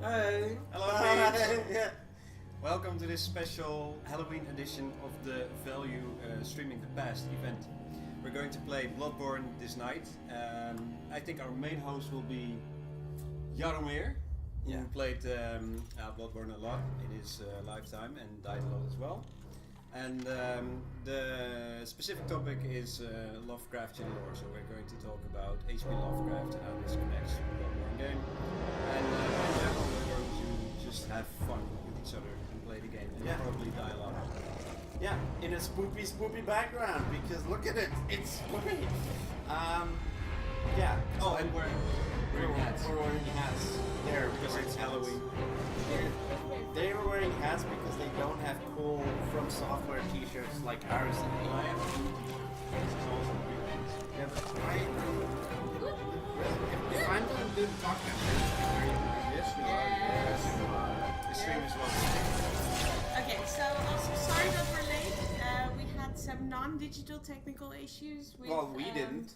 Hey! Hello, peeps! Yeah. Welcome to this special Halloween edition of the Value Streaming the Past event. We're going to play Bloodborne this night. I think our main host will be Jaromir, who played Bloodborne a lot in his lifetime and died a lot as well. And the specific topic is Lovecraftian lore, so we're going to talk about H.P. Lovecraft and how this connects to the Bloodborne game. And in general, we're going to just have fun with each other and play the game and probably die a lot. Yeah, in a spooky background, because look at it, it's spooky. Yeah. Oh, and we're wearing hats. We're wearing hats. There, Because it's Halloween. They were wearing hats because they don't have cool From Software t-shirts like ours. I have this is also weird ones. Yeah, that's right. If I'm doing good talking, Yes, you are. Yes, you are. The stream is well. Okay, so also sorry that we're late. We had some non-digital technical issues with, well, we didn't.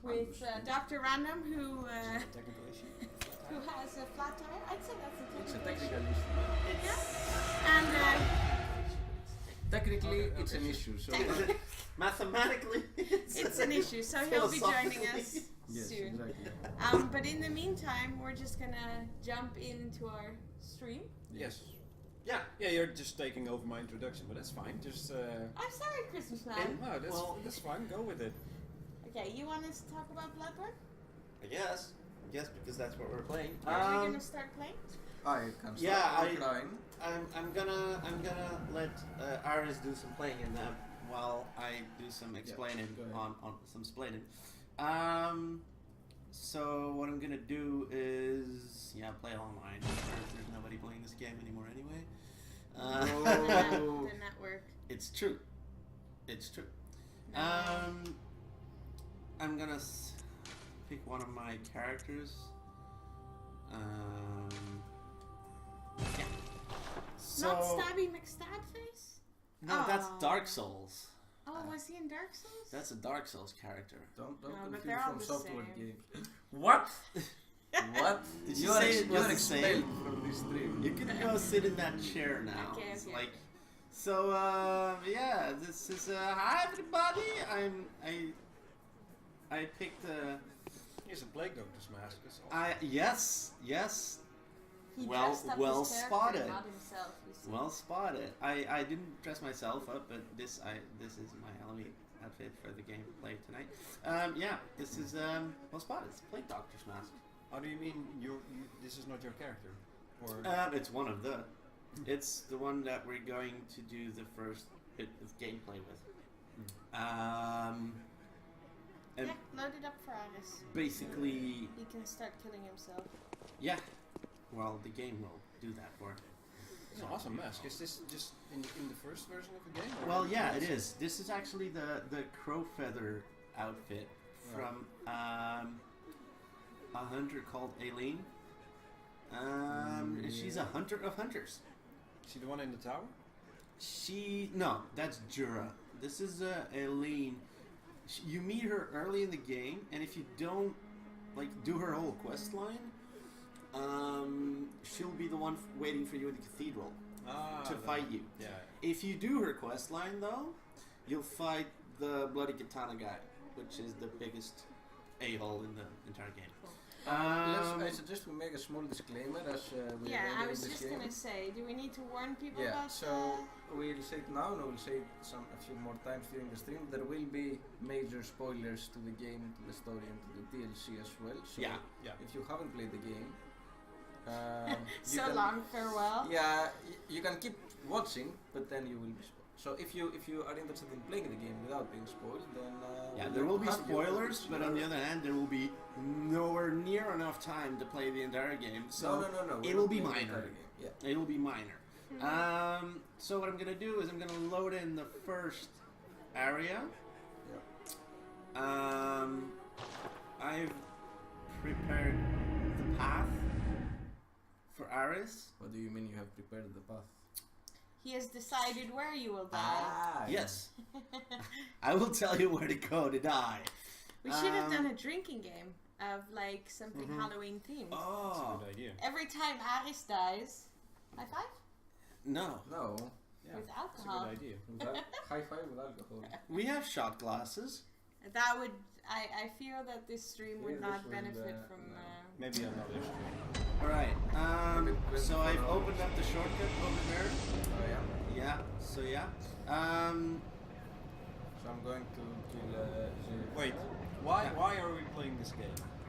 with Dr. Random, who Technical issue. who has a flat tire. I'd say that's It's a a technical technical issue. issue. Yeah. And Technically, it's an issue. So Mathematically, it's an issue, so he'll be joining us yes, soon. exactly. But in the meantime, we're just gonna jump into our stream. Yes. Yeah. Yeah, you're just taking over my introduction, but that's fine. Just I'm sorry, Christmas man. no, that's fine. Go with it. Okay, you want us to talk about Bloodborne? I guess. Yes, because that's what we're playing. Are we gonna start playing? I can start Yeah, replying. I'm gonna let Aris do some playing and while I do some explaining go ahead. on some explaining. So what I'm gonna do is play online. There's nobody playing this game anymore anyway. The network. It's true. It's true. No. I'm gonna pick one of my characters. Yeah. So Not Stabby McStabface? no, that's Aw. Dark Souls. Oh, was he in Dark Souls? That's a Dark Souls character. Don't No, but confuse they're all from the software same. games. What? What? Did you you are say it was you are the expelled same? from this stream. You can go sit in that chair now. Okay, It's okay. like, so yeah, this is hi everybody. I picked Here's a Plague Doctor's mask. It's awesome. yes. He Well- dressed up well his character, spotted. not himself, you see. Well spotted. I didn't dress myself up, but this is my Halloween outfit for the gameplay tonight. Yeah, this is well spotted. It's Plague Doctor's mask. How do you mean this is not your character? Or It's one of the. It's the one that we're going to do the first bit of gameplay with. And Yeah, load it up for Agus. basically, He can start killing himself. yeah. Well, the game will do that for. it's an awesome mask. Is this just in the first version of the game? or- Well, yeah, it is. This is actually the crow feather outfit from a hunter called Aileen. She's a hunter of hunters. Is she the one in the tower? No, that's Jura. This is Aileen. You meet her early in the game, and if you don't do her whole quest line, she'll be the one waiting for you in the cathedral to fight you. Yeah. If you do her quest line though, you'll fight the bloody katana guy, which is the biggest a-hole in the entire game. I suggest we make a small disclaimer as we Yeah, are I was this just game. gonna say, do we need to warn people Yeah, about so we'll say it now and we'll say it a few more times during the stream. There will be major spoilers to the game, to the story and to the DLC as well. So Yeah. if you haven't played the game, you so can, long farewell? Yeah, you can keep watching, but then you will be spoiled. So if you are interested in playing the game without being spoiled, then There will be have you spoilers, but on the other hand, there will be nowhere near enough time to play the entire game. So no. it'll be we'll play the minor. entire game, Yeah. It'll be minor. So what I'm gonna do is I'm gonna load in the first area. I've prepared the path for Aris. What do you mean you have prepared the path? He has decided where you will die. Yes, I will tell you where to go to die. We should have done a drinking game. of like something Halloween themed. Oh, Good idea. Every time Aris dies, high five no. No, Yeah, with that's a alcohol. good idea. high five with alcohol. We have shot glasses. That would I feel that this stream would Yeah, not this will, benefit from. no. Maybe another stream. Alright, so I've opened up the shortcut over there. Oh yeah. Yeah, so yeah. So I'm going to kill the... Wait, why are we playing this game?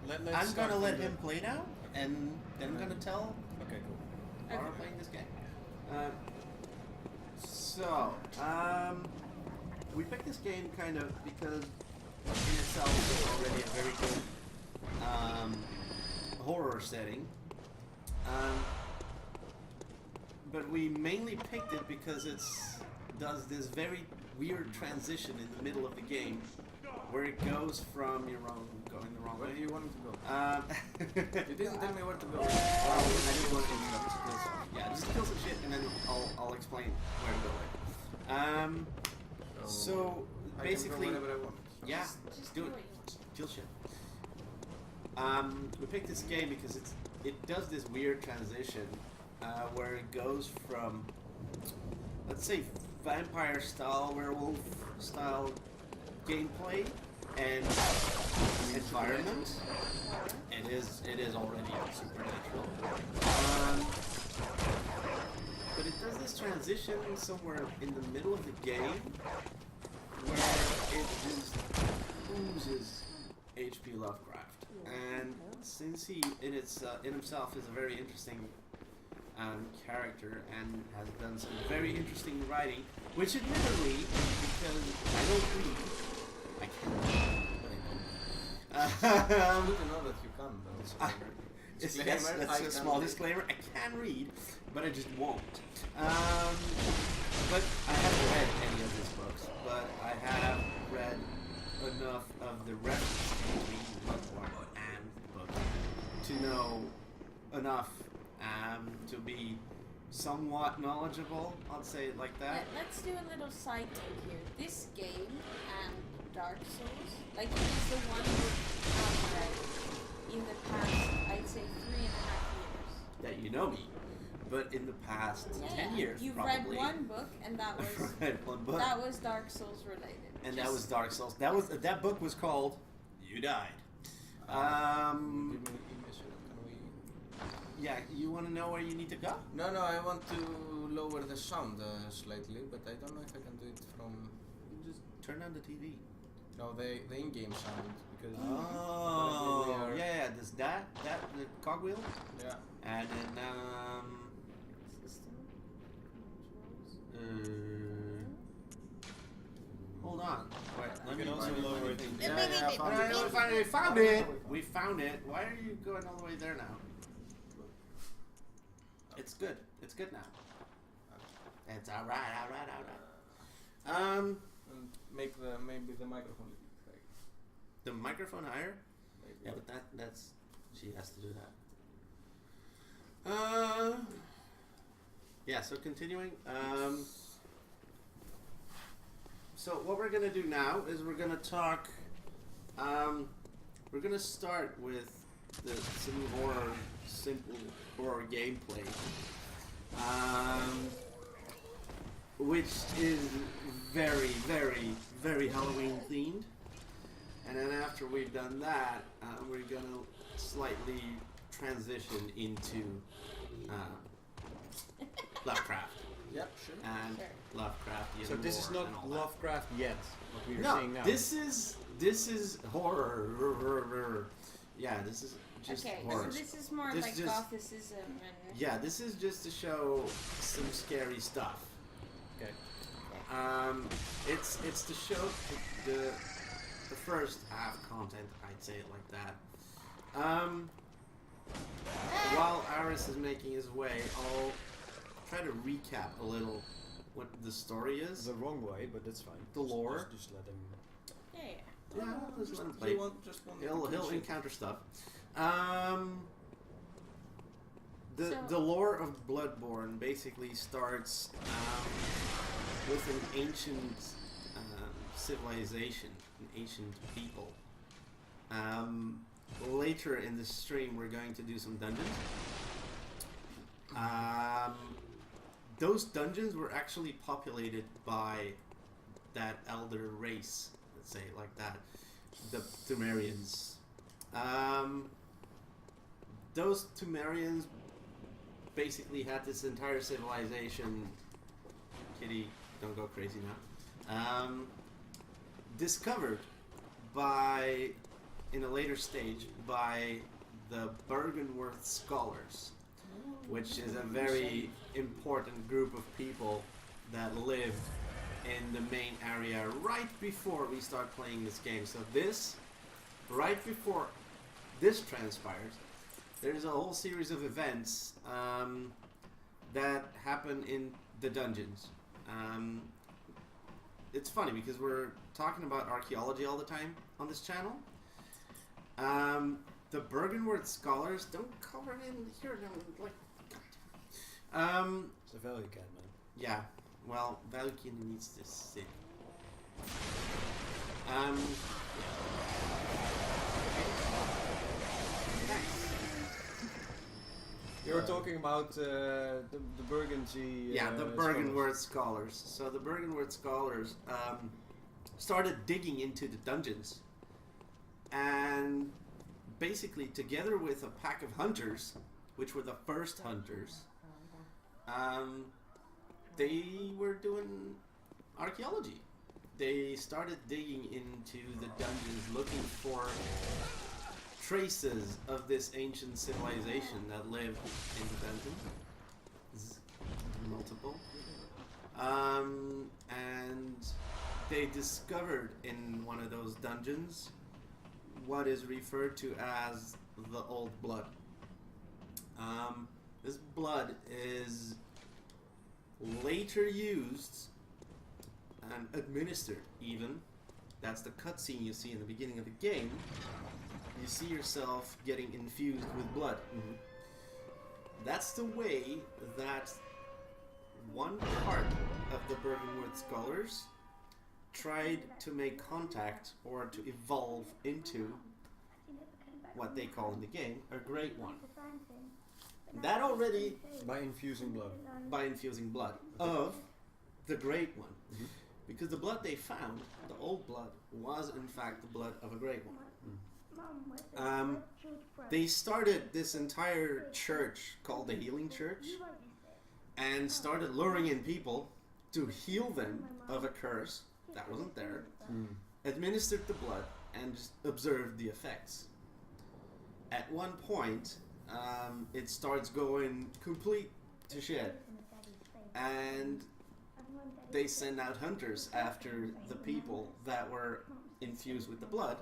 Let's I'm start gonna let from him play now, and then I'm gonna tell Okay, cool. why we're playing this game. So, we picked this game kind of because in itself it's already a very good horror setting. But we mainly picked it because it does this very weird transition in the middle of the game where it goes from going the wrong Where way. do you want it to go? You You didn't tell me where to go. I didn't want to just kill some. Yeah, just kill some shit and then I'll explain where to go. So I basically, can go wherever I want. yeah, Just do it. Kill shit. We picked this game because it does this weird transition where it goes from, let's say, vampire style, werewolf style gameplay and environment. It is already supernatural. But it does this transition somewhere in the middle of the game where it just oozes H.P. Lovecraft. And since he in himself is a very interesting character and has done some very interesting writing, which admittedly, because I don't read, I can't read, but I It's don't. good to know that you can though. Yes, Disclaimer, that's I a can small read. disclaimer. I can read, but I just won't. But I haven't read any of his books, but I have read enough of the references between Bloodborne and the book to know enough to be somewhat knowledgeable. I'll say it like that. Let's do a little side take here. This game and Dark Souls, like it is the one book I've read in the past, I'd say 3.5 years. That you know me, but in the past 10 years, You've probably. read one book, and that was I've read one book. that was Dark Souls related. And that was Dark Souls. That book was called You Died. Give me image. Can we... Yeah, you want to know where you need to go? No, I want to lower the sound slightly, but I don't know if I can do it from... Just turn on the TV. No, the in-game sound, because... Oh, we are- yeah. Does that the cogwheel, Yeah. and then System hold on. Wait, let You me can also find lower it. anything. Yeah, I found it. We found it. Why are you going all the way there now? It's good. It's good now. It's all right. And make maybe the microphone a bit higher. The microphone higher. Maybe. Yeah, but that's she has to do that. Yeah. So continuing. So what we're gonna do now is we're gonna talk. We're gonna start with some simple horror gameplay, which is very, very, very Halloween themed. And then after we've done that, we're gonna slightly transition into Lovecraft Yeah, sure. and Sure. Lovecraftian. So this is lore not and all that. Lovecraft yet, what we are No, seeing now. this is horror. Yeah, this is just okay, horror. so this is more This like just- Gothicism and Yeah, this is just to show some scary stuff. Okay. It's to show the first half content. I'd say it like that. While Aris is making his way, I'll try to recap a little what the story is. The wrong way, but that's fine. The lore. Just let him... yeah. Yeah, just let him play. You want just one He'll conclusion. encounter stuff. The So- lore of Bloodborne basically starts with an ancient civilization, an ancient people, later in the stream we're going to do some dungeons. Those dungeons were actually populated by that elder race, let's say it like that, the Thumerians. Those Thumerians basically had this entire civilization, Kitty, don't go crazy now, discovered by, in a later stage, by the Bergenworth scholars, which is a very important group of people that lived in the main area right before we start playing this game. So this, right before this transpires, there's a whole series of events that happen in the dungeons. It's funny because we're talking about archaeology all the time on this channel. The Bergenworth scholars don't cover it in here. No, like, It's a value cat, man. yeah. Well, Valkyrie needs to sit. You were talking about the Burgundy. Yeah, the Bergenworth scholars. So the Bergenworth scholars started digging into the dungeons, and basically, together with a pack of hunters, which were the first hunters, they were doing archaeology. They started digging into the dungeons, looking for traces of this ancient civilization that lived in the dungeon. Multiple. And they discovered in one of those dungeons what is referred to as the Old Blood. This blood is later used and administered even. That's the cutscene you see in the beginning of the game. You see yourself getting infused with blood. Mm-hmm. That's the way that one part of the Bergenworth scholars tried to make contact or to evolve into what they call in the game a Great One. That already By infusing blood. by infusing blood of the Great One. Mm-hmm. Because the blood they found, the Old Blood, was in fact the blood of a Great One. They started this entire church called the Healing Church and started luring in people to heal them of a curse that wasn't there, administered the blood, and just observed the effects. At one point, it starts going complete to shit, and they send out hunters after the people that were infused with the blood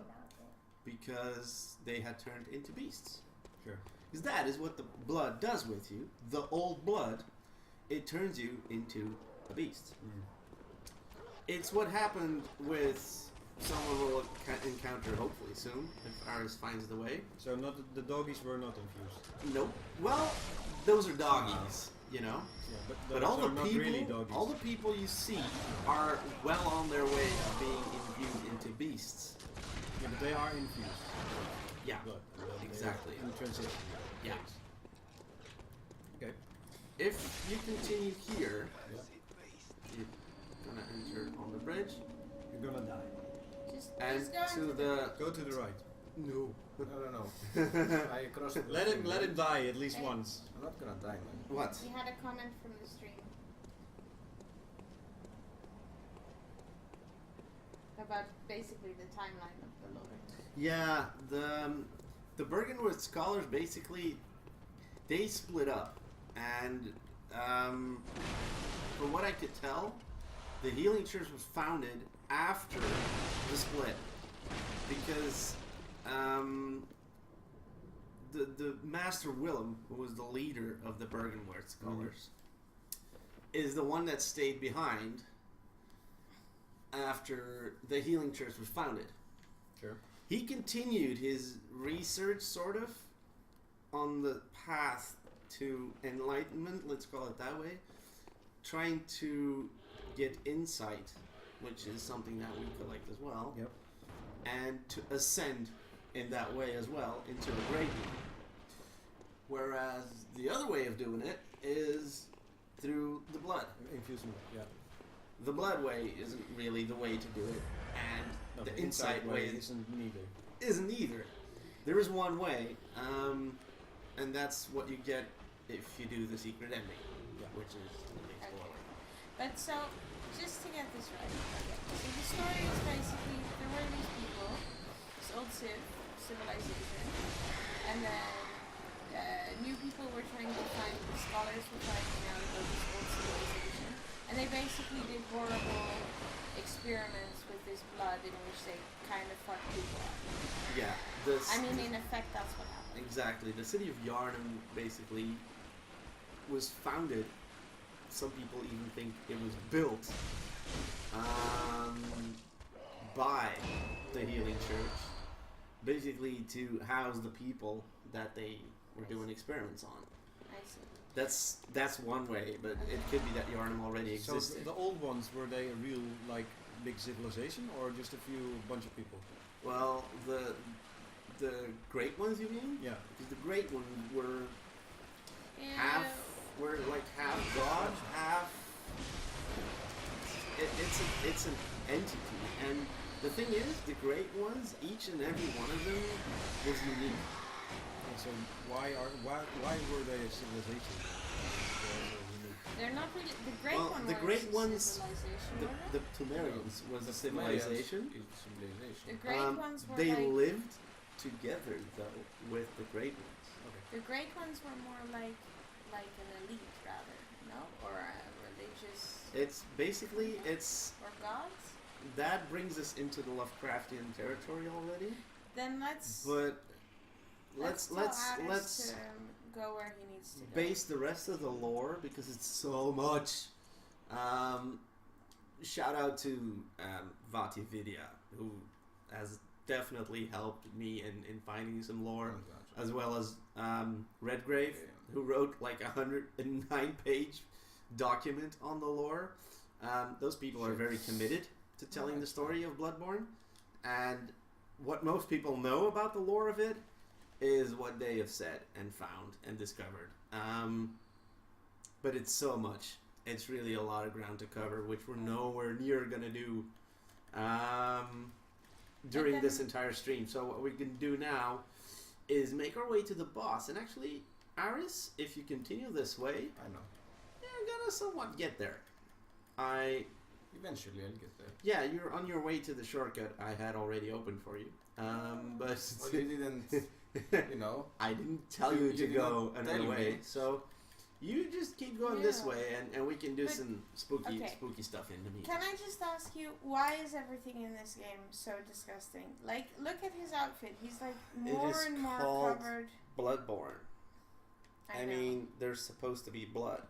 because they had turned into beasts. Sure. Because that is what the blood does with you. The Old Blood, it turns you into a beast. It's what happened with someone we'll encounter hopefully soon, if Aris finds the way. So not the doggies were not infused. Nope. Well, those are doggies, you know? Yeah, But those all the are not people, really doggies. all the people you see are well on their way of being infused into beasts. Yeah, but they are infused. Yeah, Blood. exactly. In transition. Yeah. Okay. If you continue here, Yeah. you're gonna enter on the bridge You're gonna die. and Just go to the Go to the right. no. No. I crossed the Let him stream. die at least Okay. once. I'm not gonna die, man. What? We had a comment from the stream about basically the timeline of the lore. Yeah, the Bergenworth scholars basically they split up, and from what I could tell, the Healing Church was founded after the split because the Master Willem, who was the leader of the Bergenworth scholars, is the one that stayed behind after the Healing Church was founded. Sure. He continued his research, sort of, on the path to enlightenment, let's call it that way, trying to get insight, which is something that we collect as well, Yep. and to ascend in that way as well into a great one. Whereas the other way of doing it is through the blood. Infusing, yeah. The blood way isn't really the way to do it, and No, the insight way isn't neither. isn't either. There is one way, and that's what you get if you do the secret ending, Yeah. which is the big Okay. spoiler. But so, just to get this right, okay. So the story is basically there were these people, this old civilization, and then new people were trying to find, scholars were finding out about this old civilization, and they basically did horrible experiments with this blood in which they kind of fucked people up. Yeah, I mean, in effect, that's what happened. exactly. The city of Yarnum basically was founded. Some people even think it was built by the Healing Church, basically to house the people that they were doing experiments on. I see. That's one way, but it could be that Yarnum already So existed. the old ones, were they a real like big civilization or just a bunch of people? Well, the great ones, you mean? Yeah. Because the great ones were Yeah. half god, half. It's an entity, and the thing is, the great ones, each and every one of them was unique. And so why were they a civilization? They're not really the great Well, one. the was great a ones, civilization, The were they? Tumerians was a Mayans civilization. is civilization. The great ones were They like lived together though with the great ones. the great ones were more like an elite rather, no, or a religious It's basically or gods. that brings us into the Lovecraftian territory already. Then let's But let's tell Addis to go where he needs to go. base the rest of the lore because it's so much. Shout out to Vati Vidya, who has definitely helped me in finding some lore, as well as Redgrave, who wrote like 109-page document on the lore. Those people are very committed to telling the story of Bloodborne, and what most people know about the lore of it is what they have said and found and discovered. But it's so much. It's really a lot of ground to cover, which we're nowhere near going to do during this entire stream. So what we can do now is make our way to the boss. And actually, Aris, if you continue this way, I know. you're going to somewhat get there. Eventually I'll get there. Yeah, you're on your way to the shortcut I had already opened for you. But Well, you didn't, you know. I didn't tell you You to did go not another tell way, me. so you just keep going this Yeah. way, and we can do But- some spooky okay. stuff in the meantime. Can I just ask you, why is everything in this game so disgusting? Like, look at his outfit. He's like more is and more called covered. Bloodborne. I know. mean, there's supposed to be blood.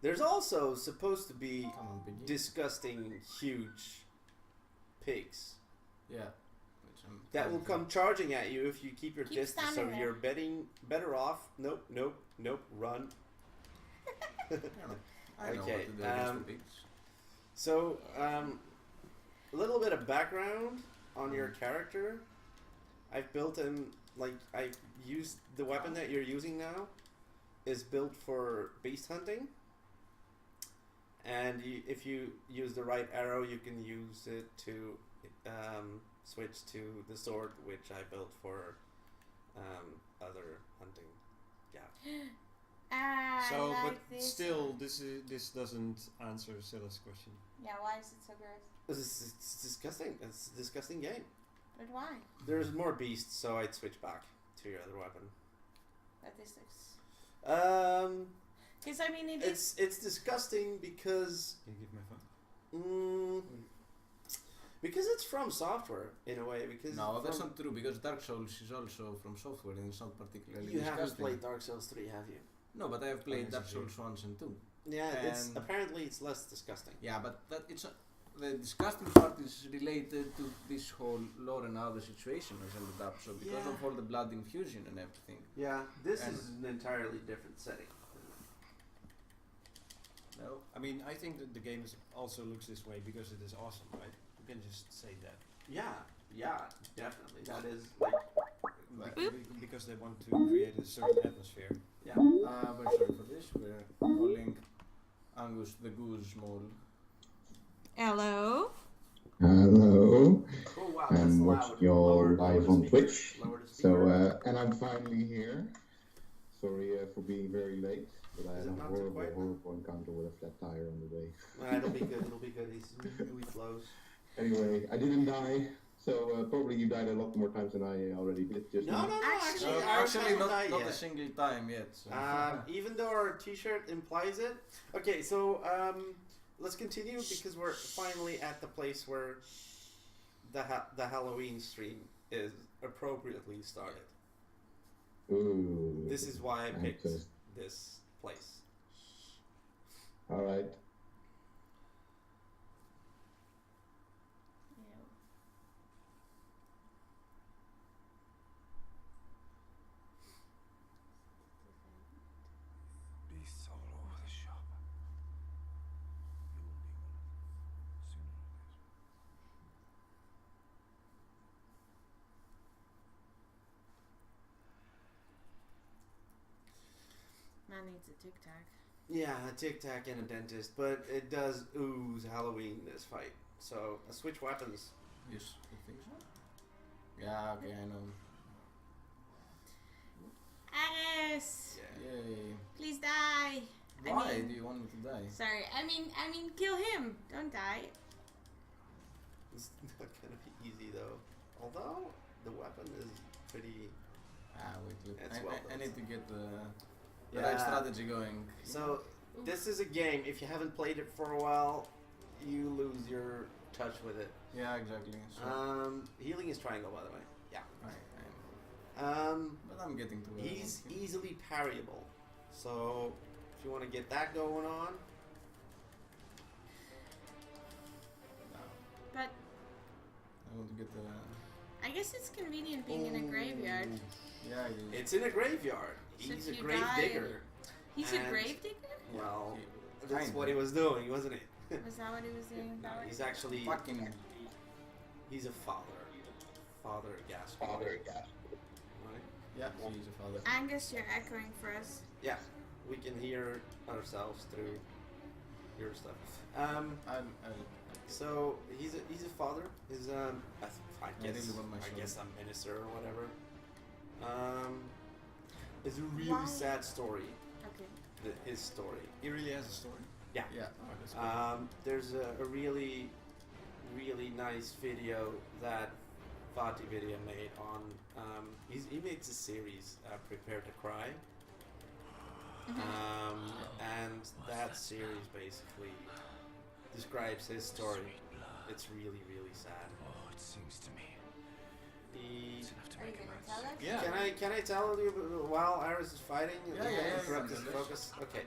There's also supposed to be Come on, Biggie. disgusting, huge pigs Yeah. Which I'm that will come charging at you if you keep your Keep distance. So standing there. you're better off. Nope. Run. I know Okay, what to do against the pigs. So, a little bit of background on your character. I've built him, I've used the weapon that you're using now is built for beast hunting. And if you use the right arrow, you can use it to switch to the sword, which I built for other hunting. Yeah. So, I but like this still, one. this doesn't answer Silla's question. Yeah, why is it so gross? It's disgusting. It's a disgusting game. But why? There's more beasts, so I'd switch back to your other weapon. But this looks. Um, Because I mean, it is. it's disgusting because Can you give my phone? because it's from software in a way. Because No, that's from- not true because Dark Souls is also from software and it's not particularly You disgusting. haven't played Dark Souls 3, have you? No, but I have played yes, Dark I Souls 1 and 2. Yeah, it's And- apparently it's less disgusting. Yeah, but the disgusting part is related to this whole lore and how the situation has ended up. So because Yeah. of all the blood infusion and everything. Yeah, this And- is an entirely different setting. No. I mean, I think that the game also looks this way because it is awesome, right? You can just say that. Yeah, Yeah, definitely. That is like Because they want to create a certain atmosphere. yeah. Very sorry for this. We're calling Angus the Goose Mole. Hello. Hello, Oh wow, that's I'm loud. watching you all live the on speaker. Twitch. Lower the So, speaker. and I'm finally here. Sorry for being very late, but I Is had it a not too quiet? horrible encounter with a flat tire on the way. It'll be good. It'll be good. He's really close. Anyway, I didn't die, so probably you died a lot more times than I already did just No, now. no, no. Actually, Actually, Not yet. a single time yet. So. Even though our T-shirt implies it. Okay, so let's continue because we're finally at the place where the Halloween stream is appropriately started. Ooh. This is why I I'm picked just- this place. Alright. Beasts all over the shop. You'll be one sooner or later. Man needs a Tic Tac. Yeah, a Tic Tac and a dentist, but it does ooze Halloween this fight. So switch weapons. Yes, you think so? Yeah, okay, I know. Alice, Yeah. Yay. please die. Why mean- do you want me to die? Sorry, I mean, kill him. Don't die. It's not gonna be easy though. Although the weapon is pretty. Wait. It's I well need built. to get the Yeah. right strategy going. So this is a game. If you haven't played it for a while, you lose your touch with it. Yeah, exactly. So, Healing is triangle, by the way. Yeah. but I'm getting to where I He's want to. easily parryable. So if you want to get that going on, But I want to get the. I guess it's convenient being in a graveyard. Yeah, it is. it's in a graveyard. So He's if a you grave die- digger. He's a And- grave digger? Well, Yeah, that's kinda. what he was doing, wasn't it? Was that what he was doing? No, he's actually Fucking. he's a father. Father Gasper. Right? Yeah, he's a father. Angus, you're echoing for us. Yeah, we can hear ourselves through your stuff. So he's a father. He's I guess really want my I sword. guess a minister or whatever. It's a really Why? sad story. Okay. His story. He really has a story. Yeah. Yeah. Oh, that's good. There's a really nice video that Vati Video made on. He makes a series, Prepare to Cry. And that series basically describes his story. It's really sad. Oh, it seems to me. He, It's enough to Are you make him gonna tell us? Yeah. can I tell you while Iris is fighting? Yeah, Interrupt yeah, his yeah. focus. Okay.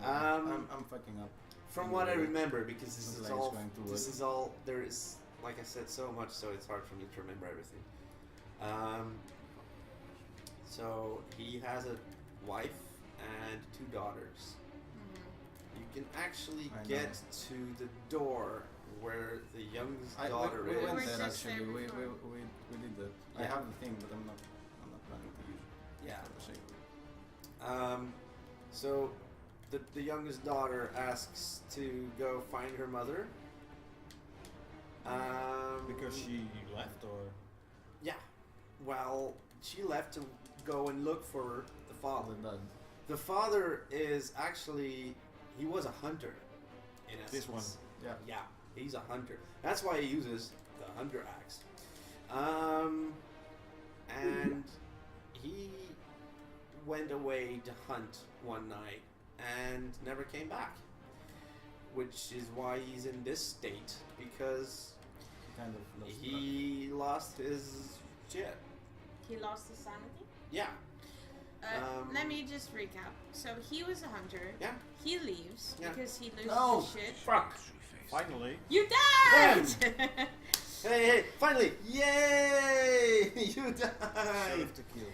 I'm fucking up. From what I remember, because this The is play's all, going to this work. is all. There is, like I said, so much, so it's hard for me to remember everything. So he has a wife and 2 daughters. Mm-hmm. You can actually I know. get to the door where the youngest daughter we is. went were there just there actually. We before. did that. I Yeah. have the thing, but I'm not planning to use it. Yeah. For the sake. So the youngest daughter asks to go find her mother. Because she left, or Yeah. Well, she left to go and look for the father. The dad. The father is actually, he was a hunter, in essence. This one. Yeah. Yeah, he's a hunter. That's why he uses the hunter axe. And he went away to hunt one night and never came back. Which is why he's in this state, because Kind of lost track. he lost his shit. He lost his sanity? Yeah. Let me just recap. So he was a hunter. Yeah. He leaves Yeah. because he loses No. his shit. Fuck. finally. You died! Hey, finally! Yay! You died! Save to kill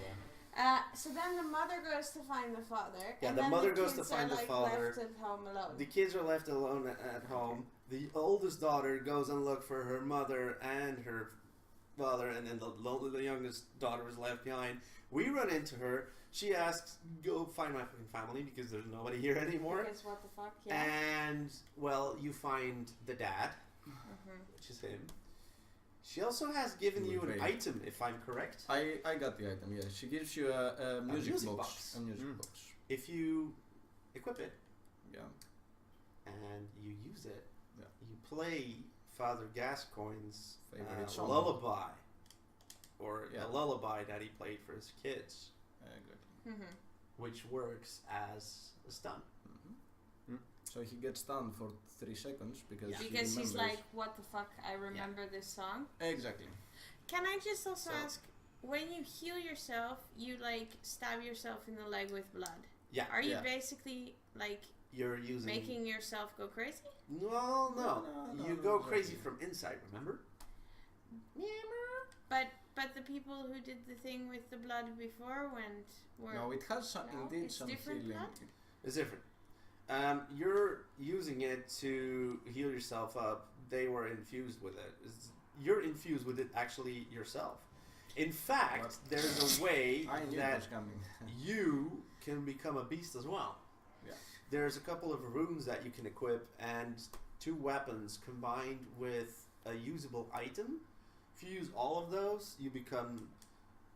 her. So then the mother goes to find the father. Yeah, and the then mother the goes to kids find are, the like, father. left at home alone. The kids are left alone at home. The oldest daughter goes and looks for her mother and her father, and then the youngest daughter was left behind. We run into her. She asks, "Go find my fucking family because there's nobody here anymore." Because what the fuck, yeah. And well, you find the dad, which is him. She also has given you an item, if I'm correct. I got the item. Yeah, she gives you a music box. A music box. If you equip it, Yeah. and you use it, Yeah. you play Father Gascoigne's Favorite song. lullaby, or Yeah. a lullaby that he played for his kids, Exactly. which works as a stun. So he gets stunned for 3 seconds because he Because he's remembers. like, what the fuck, I remember this song. Exactly. Can I just also So- ask, when you heal yourself, you like stab yourself in the leg with blood? Yeah. Are you Yeah. basically like You're using... making yourself go crazy? No. No, You no, go exactly. crazy from inside, remember? But the people who did the thing with the blood before were No, it has some, No, indeed it's some different feeling. blood? It's different. You're using it to heal yourself up. They were infused with it. You're infused with it actually yourself. In fact, What? there's a way I knew it that was coming. you can become a beast as well. Yeah. There's a couple of runes that you can equip and 2 weapons combined with a usable item. If you use all of those, you become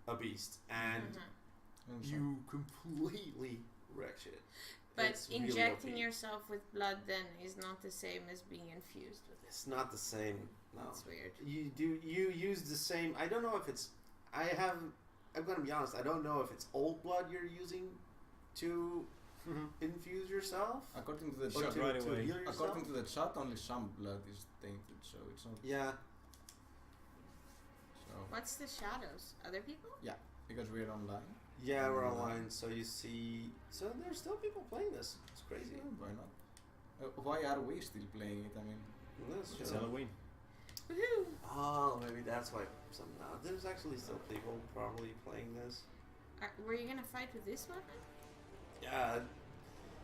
a beast. And Mm-hmm. you completely wreck shit. But It's really injecting OP. yourself with blood then is not the same as being infused with it. It's not the same. No. That's weird. You use the same. I don't know if it's. I'm gonna be honest. I don't know if it's old blood you're using to infuse yourself. According to the Or Shot to, right to away. heal yourself. according to the chat, only some blood is tainted, so it's not. Yeah. So What's the shadows? Other people? because we're online. Yeah, we're online, so you see. So there's still people playing this. It's crazy. Yeah, why not? Why are we still playing it? I mean, That's It's true. Halloween. Woohoo! Oh, maybe that's why. Some now there's actually still people probably playing this. Were you gonna fight with this weapon? Yeah,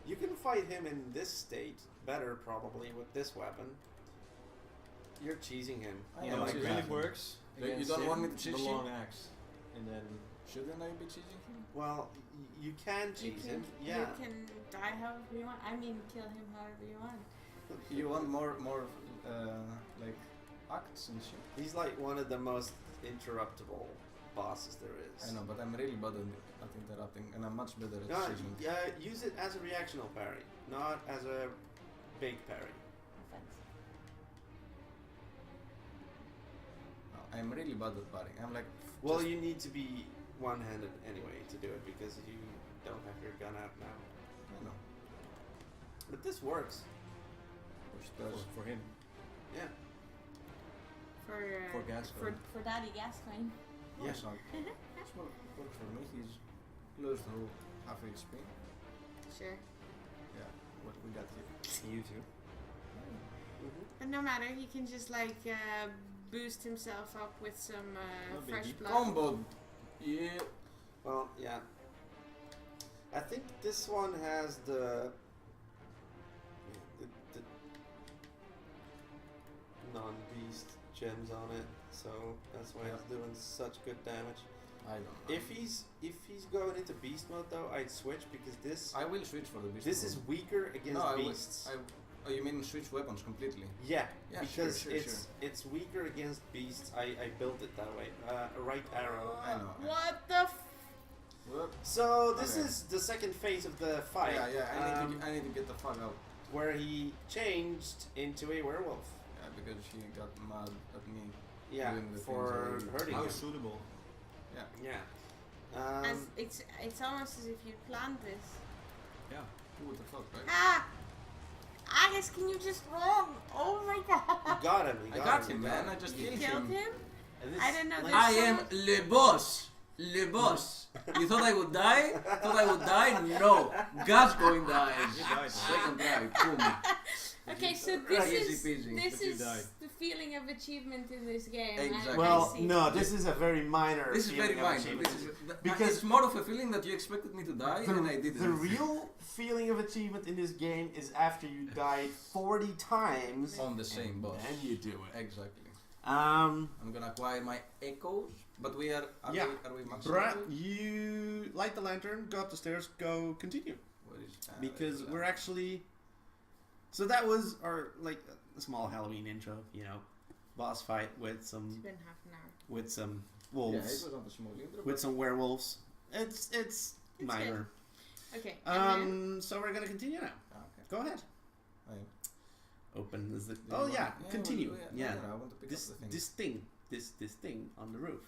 you can fight him in this state better probably with this weapon. You're cheesing him. I You know, know, it's it really exactly. works. So you against don't him, want me to cheese the you? long axe, and then shouldn't I be cheating him? Well, you can cheese him. Yeah. You can die however you want. I mean, kill him however you want. You want more like acts and shit. He's like one of the most interruptible bosses there is. I know, but I'm really bad at interrupting, and I'm much better at No, cheesing. use it as a reactional parry, not as a big parry. Offense. No, I'm really bad at parrying. I'm like. Well, just- you need to be one-handed anyway to do it because you don't have your gun out now. I know. But this works. Which does. for him. Yeah. For Gascoigne. For Daddy Gascoigne. Yeah. Yes, it's works for me. He's close to half HP. Sure. Yeah, what we got here. You too. But no matter, he can just like boost himself up with some No fresh biggie. blood. Combo! Yeah. Well, yeah. I think this one has the non-beast gems on it, so that's why it's doing such good damage. I don't know. If he's going into beast mode though, I'd switch because this I will switch for the beast. this mode. is weaker against no, beasts. Oh, you mean switch weapons completely? Yeah, Yeah, because sure, it's weaker against beasts. I built it that way. A right arrow. I know. What the Well, So this Okay. is the second phase of the fight. yeah. I need to get the fuck out. Where he changed into a werewolf. Yeah, because he got mad at me. Yeah, Doing the for things I- hurting How him. suitable. Yeah. Yeah. As it's almost as if you planned this. Yeah. Who would have thought, right? Ah! Agus, can you just run? Oh my You god! got him. I got him, man. I just You killed killed him. him? And this, I don't know. like- There's I so am much- le boss. Le boss. You thought I would die? Thought I would die? No. God's going dies. You died. Second try. Boom. Okay, so this Easy is peasy. this But you is died. the feeling of achievement in this game. Exactly. I Well, see. no, this is a very minor. This is very feeling of minor. achievement. This is, Because- it's more of a feeling that you expected me to die and I didn't. The real feeling of achievement in this game is after you died 40 times on the same boss. and you do it. Exactly. Um, I'm gonna acquire my echoes, but we are Yeah. we max Brad, level? you light the lantern, go up the stairs, go continue. Where is, Because let's do we're that. actually... So that was our, like, a small Halloween intro, you know. Boss fight with It's some been half an hour. some Yeah, wolves. it was not a small intro. With but some werewolves. It's minor. Okay. And then, So we're gonna continue now. okay. Go ahead. Aye. Open is the... Do you Oh want- yeah, we'll continue. do it. Yeah. No, I want to pick This up the thing. this thing on the roof.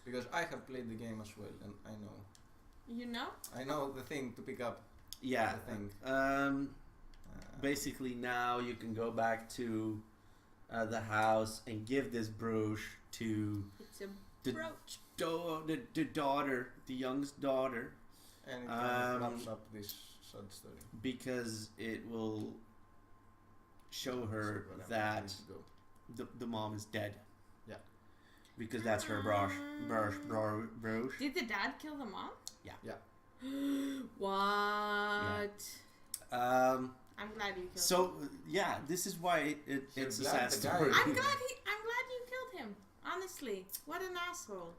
Because I have played the game as well, and you know? I know the thing to pick up. Yeah. The thing. Basically now you can go back to the house and give this brooch to It's a the, brooch. the daughter, the youngest daughter, And it kind of Um, wraps up this sad story. because it will show her So whatever, I that need to go. the mom is dead. Yeah. Because that's her brooch. Did the dad kill the mom? Yeah. Yeah. What? I'm glad you killed him. So yeah, this is why it's a sad glad the guy- story. I'm glad you killed him. Honestly, what an asshole.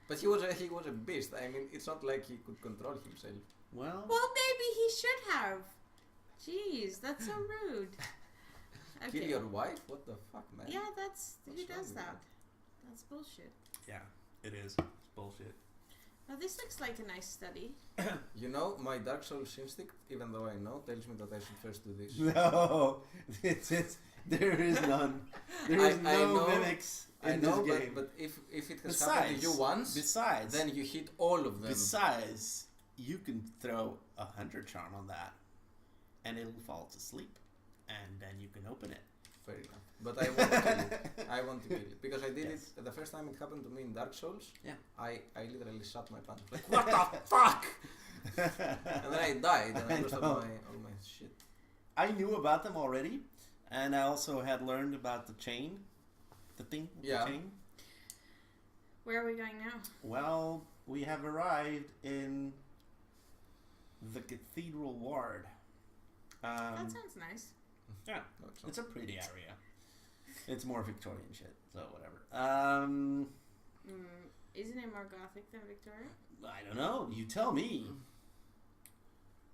But he was a beast. I mean, it's not like he could control himself. Well, Well, maybe he should have. Jeez, that's so rude. Kill your wife? What the fuck, man? Yeah, that's who What's wrong does with that? you? That's bullshit. yeah, it is. It's bullshit. Now this looks like a nice study. You know, my Dark Souls instinct, even though I know, tells me that I should first do this. No, there is none. There is I no know- mimics I in know, this game. but if it has happened to you once, besides, then you hit all of them. besides, you can throw a hunter charm on that, and it'll fall to sleep, and then you can open it. Fair enough. But I want to kill it. I want to kill it. Because I did Yes. it the first time it happened to me in Dark Souls. Yeah. I literally shot my pants. Like, what the fuck? And then I died and I I lost know. all my shit. I knew about them already, and I also had learned about the chain, the thing with Yeah. the chain. Where are we going now? Well, we have arrived in the Cathedral Ward. That sounds nice. Yeah, No, it's not. it's a pretty area. It's more Victorian shit, so whatever. Isn't it more gothic than Victoria? I don't know. You tell me.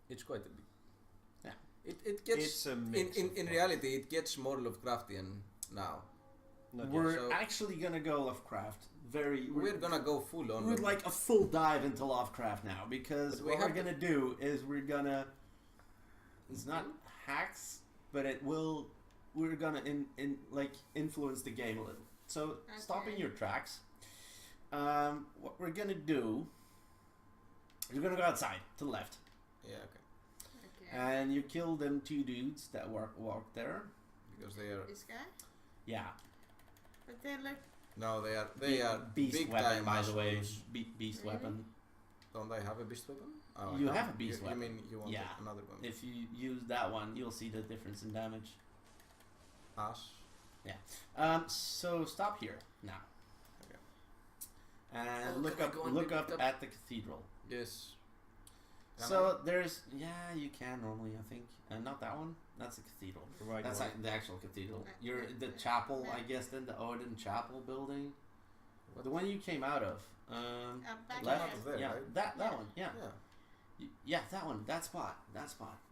It's quite a bit. Yeah. It gets It's a mix in of both. reality it gets more Lovecraftian now. Not yet. We're so- actually gonna go Lovecraft. We're gonna go full on. We're like a full dive into Lovecraft now because But we what we're have to- gonna do is we're gonna. It's not hacks, but it will. We're gonna influence the game a little. So stop in Okay. your tracks. What we're gonna do. You're gonna go outside to the left, Yeah, okay. Okay. and you kill them two dudes that walk there. Because they are This guy? Yeah. But they look. no, they are beast big weapon, time by the way. assholes. Beast Really? weapon. Don't I have a beast weapon? Oh, I You don't. have a beast weapon. You mean you want Yeah. another one? If you use that one, you'll see the difference in damage. Ash. So stop here now. Okay. And Oh, look can I up go and look pick up it up? at the cathedral. Yes. Can So there's you can normally I think. Not that one. That's the cathedral. The right That's one. like the actual cathedral. Right. You're the chapel, I guess, then the Odin Chapel building. What? The one you came out of. Back Left. out of there, Yeah, right? that Yeah. one. Yeah. Yeah. Yeah, that one. That spot.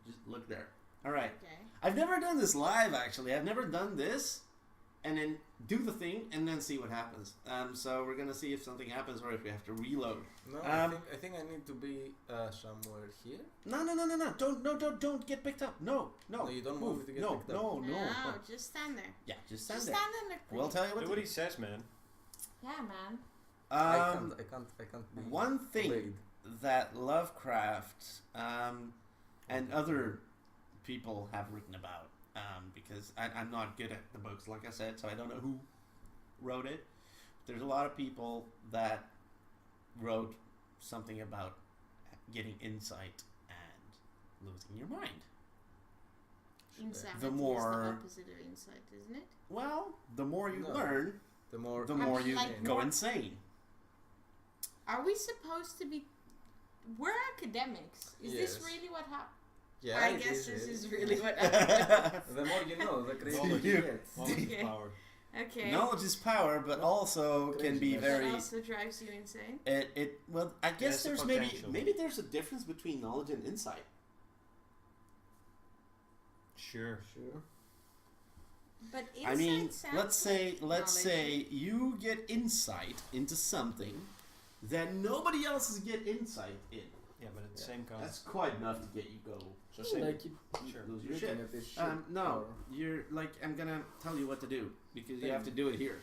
Just look there. All right. Okay. I've never done this live actually. I've never done this and then do the thing and then see what happens. So we're gonna see if something happens or if we have to reload. No, Um, I think I need to be somewhere here. No. Don't get picked up. No. No, you don't want move. me to get no, picked up. no, No, just stand there. Yeah, just stand Just there. stand and look pretty. We'll tell you what Do to what do. he says, man. Yeah, man. I can't be One thing obeyed. that Lovecraft and other people have written about, because I'm not good at the books, like I said, so I don't know who wrote it. There's a lot of people that wrote something about getting insight and losing your mind. Insanity The is more- the opposite of insight, isn't it? Well, the more you No. learn, The more the more you like go more- insane. Are we supposed to be? We're academics. Is this Yes. really what happened? yeah, I it guess this it is really what happened. The more you know, the crazier Knowledge. you You- get. Knowledge Okay. power. Okay. Knowledge is power, but also can be Craziness. That very. also drives you insane. Well, I guess There's a there's potential. maybe there's a difference between knowledge and insight. Sure. Sure. But I mean, insight sounds let's like knowledge. say you get insight into something that nobody else get insight in. Yeah, but at the same time. That's quite enough to get you go. So say. Like you Sure. Lose your looking shit. at this shit. No, or- you're like I'm gonna tell you what to do because you have to do it here.